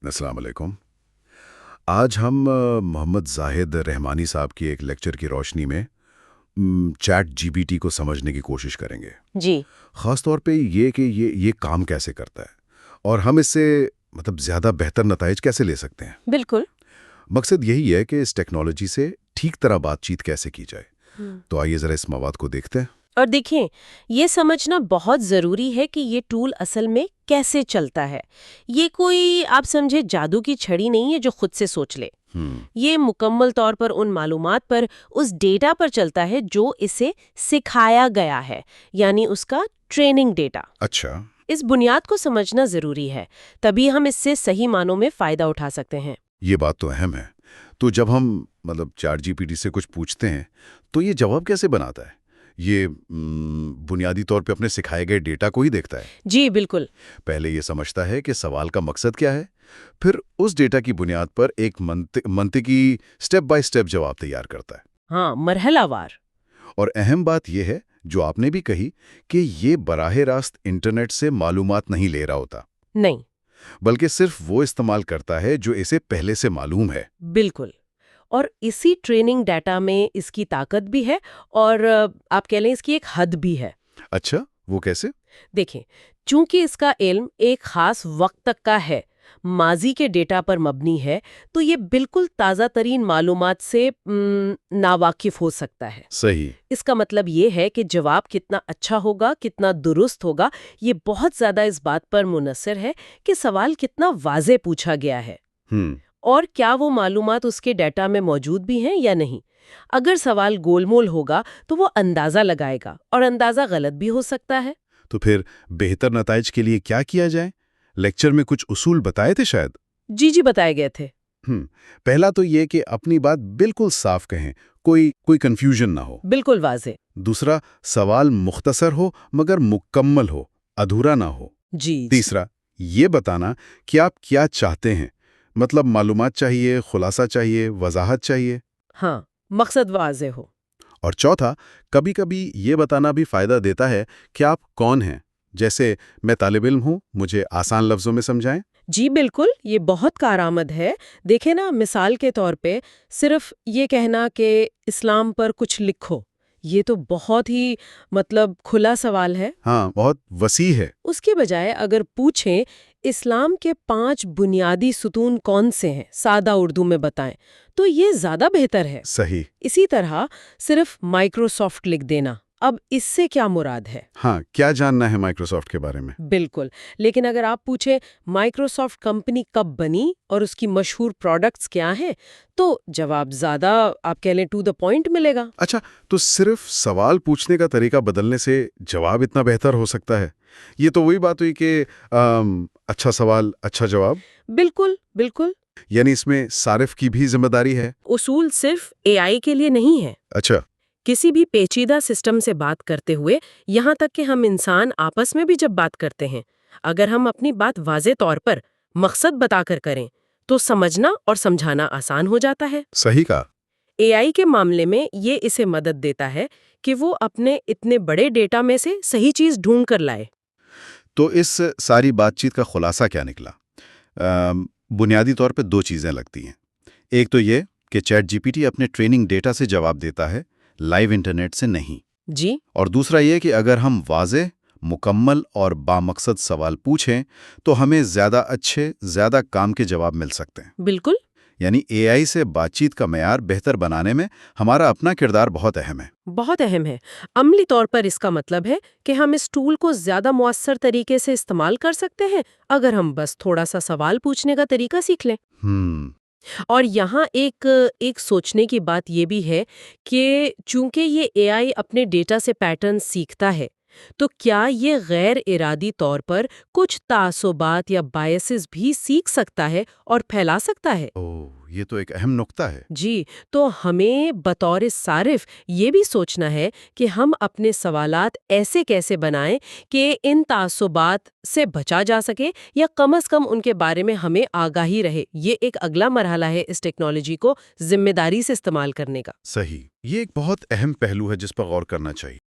السلام علیکم۔ آج ہم محمد زاہد رحمانی صاحب کی ایک لیکچر کی روشنی میں چیٹ جی پی ٹی کو سمجھنے کی کوشش کریں گے۔ جی خاص طور پہ یہ کہ یہ کام کیسے کرتا ہے اور ہم اس سے زیادہ بہتر نتائج کیسے لے سکتے ہیں۔ بالکل۔ مقصد یہی ہے کہ اس ٹیکنالوجی سے ٹھیک طرح بات چیت کیسے کی جائے۔ تو آئیے ذرا اس مواد کو دیکھتے ہیں۔ اور دیکھیں، یہ سمجھنا بہت ضروری ہے کہ یہ ٹول اصل میں کیسے چلتا ہے۔ یہ کوئی آپ سمجھے جادو کی چھڑی نہیں ہے جو خود سے سوچ لے۔ یہ مکمل طور پر ان معلومات پر، اس ڈیٹا پر چلتا ہے جو اسے سکھایا گیا ہے، یعنی اس کا ٹریننگ ڈیٹا۔ اچھا، اس بنیاد کو سمجھنا ضروری ہے، تبھی ہم اس سے صحیح معنوں میں فائدہ اٹھا سکتے ہیں۔ یہ بات تو اہم ہے۔ تو جب ہم چیٹ جی پی ٹی سے کچھ پوچھتے ہیں تو یہ جواب کیسے بناتا ہے؟ یہ بنیادی طور پہ اپنے سکھائے گئے ڈیٹا کو ہی دیکھتا ہے؟ جی بالکل۔ پہلے یہ سمجھتا ہے کہ سوال کا مقصد کیا ہے، پھر اس ڈیٹا کی بنیاد پر ایک منطقی سٹیپ بائی سٹیپ جواب تیار کرتا ہے۔ ہاں، مرحلہ وار۔ اور اہم بات یہ ہے جو آپ نے بھی کہی کہ یہ براہ راست انٹرنیٹ سے معلومات نہیں لے رہا ہوتا، نہیں، بلکہ صرف وہ استعمال کرتا ہے جو اسے پہلے سے معلوم ہے۔ بالکل۔ اور اسی ٹریننگ ڈیٹا میں اس کی طاقت بھی ہے، اور آپ کہہ لیں اس کی ایک حد بھی ہے۔ اچھا، وہ کیسے؟ دیکھیں، چونکہ اس کا علم ایک خاص وقت تک کا ہے، ماضی کے ڈیٹا پر مبنی ہے، تو یہ بالکل تازہ ترین معلومات سے ناواقف ہو سکتا ہے۔ صحیح۔ اس کا مطلب یہ ہے کہ جواب کتنا اچھا ہوگا، کتنا درست ہوگا، یہ بہت زیادہ اس بات پر منحصر ہے کہ سوال کتنا واضح پوچھا گیا ہے اور کیا وہ معلومات اس کے ڈیٹا میں موجود بھی ہیں یا نہیں۔ اگر سوال گول مول ہوگا تو وہ اندازہ لگائے گا، اور اندازہ غلط بھی ہو سکتا ہے۔ تو پھر بہتر نتائج کے لیے کیا کیا جائے؟ لیکچر میں کچھ اصول بتائے تھے شاید؟ جی بتائے گئے تھے۔ پہلا تو یہ کہ اپنی بات بالکل صاف کہیں، کوئی کنفیوژن نہ ہو۔ بالکل واضح۔ دوسرا، سوال مختصر ہو مگر مکمل ہو، ادھورا نہ ہو۔ جی۔ تیسرا، یہ بتانا کہ آپ کیا چاہتے ہیں، مطلب معلومات چاہیے، خلاصہ چاہیے، وضاحت چاہیے۔ ہاں، مقصد واضح ہو۔ اور چوتھا، کبھی کبھی یہ بتانا بھی فائدہ دیتا ہے کہ آپ کون ہیں، جیسے میں طالب علم ہوں، مجھے آسان لفظوں میں سمجھائیں۔ جی بالکل، یہ بہت کارآمد ہے۔ دیکھیں نا، مثال کے طور پہ صرف یہ کہنا کہ اسلام پر کچھ لکھو، یہ تو بہت ہی کھلا سوال ہے۔ ہاں، بہت وسیع ہے۔ اس کے بجائے اگر پوچھیں اسلام کے 5 بنیادی ستون کون سے ہیں، سادہ اردو میں بتائیں، تو یہ زیادہ بہتر ہے۔ صحیح۔ اسی طرح صرف مائکروسافٹ لکھ دینا، اب اس سے کیا مراد ہے؟ ہاں، کیا جاننا ہے مائکروسافٹ کے بارے میں؟ بالکل، لیکن اگر آپ پوچھیں مائکروسافٹ کمپنی کب بنی اور اس کی مشہور پروڈکٹس کیا ہیں، تو جواب زیادہ آپ کہہ لیں ٹو دا پوائنٹ ملے گا۔ اچھا، تو صرف سوال پوچھنے کا طریقہ بدلنے سے جواب اتنا بہتر ہو سکتا ہے؟ یہ تو وہی بات ہوئی کہ اچھا سوال اچھا جواب۔ بالکل بالکل۔ یعنی اس میں صارف کی بھی ذمہ داری ہے؟ اصول صرف اے آئی کے لیے نہیں ہے۔ اچھا۔ کسی بھی پیچیدہ سسٹم سے بات کرتے ہوئے، یہاں تک کہ ہم انسان آپس میں بھی جب بات کرتے ہیں، اگر ہم اپنی بات واضح طور پر مقصد بتا کر کریں تو سمجھنا اور سمجھانا آسان ہو جاتا ہے۔ صحیح کہا۔ اے آئی کے معاملے میں یہ اسے مدد دیتا ہے کہ وہ اپنے اتنے بڑے ڈیٹا میں سے صحیح چیز ڈھونڈ کر لائے۔ تو اس ساری بات چیت کا خلاصہ کیا نکلا؟ بنیادی طور پہ 2 چیزیں لگتی ہیں۔ ایک تو یہ کہ چیٹ جی پی ٹی اپنے ٹریننگ ڈیٹا سے جواب دیتا ہے، لائیو انٹرنیٹ سے نہیں۔ جی۔ اور دوسرا یہ کہ اگر ہم واضح، مکمل اور بامقصد سوال پوچھیں تو ہمیں زیادہ اچھے، زیادہ کام کے جواب مل سکتے ہیں۔ بالکل۔ یعنی اے آئی سے بات چیت کا معیار بہتر بنانے میں ہمارا اپنا کردار بہت اہم ہے۔ بہت اہم ہے۔ عملی طور پر اس کا مطلب ہے کہ ہم اس ٹول کو زیادہ مؤثر طریقے سے استعمال کر سکتے ہیں اگر ہم بس تھوڑا سا سوال پوچھنے کا طریقہ سیکھ لیں۔ اور یہاں ایک سوچنے کی بات یہ بھی ہے کہ چونکہ یہ اے آئی اپنے ڈیٹا سے پیٹرن سیکھتا ہے، تو کیا یہ غیر ارادی طور پر کچھ تعصبات یا بائسز بھی سیکھ سکتا ہے اور پھیلا سکتا ہے؟ یہ تو ایک اہم نقطہ ہے۔ جی، تو ہمیں بطور صارف یہ بھی سوچنا ہے کہ ہم اپنے سوالات ایسے کیسے بنائیں کہ ان تعصبات سے بچا جا سکے، یا کم از کم ان کے بارے میں ہمیں آگاہی رہے۔ یہ ایک اگلا مرحلہ ہے اس ٹیکنالوجی کو ذمہ داری سے استعمال کرنے کا۔ صحیح، یہ ایک بہت اہم پہلو ہے جس پر غور کرنا چاہیے۔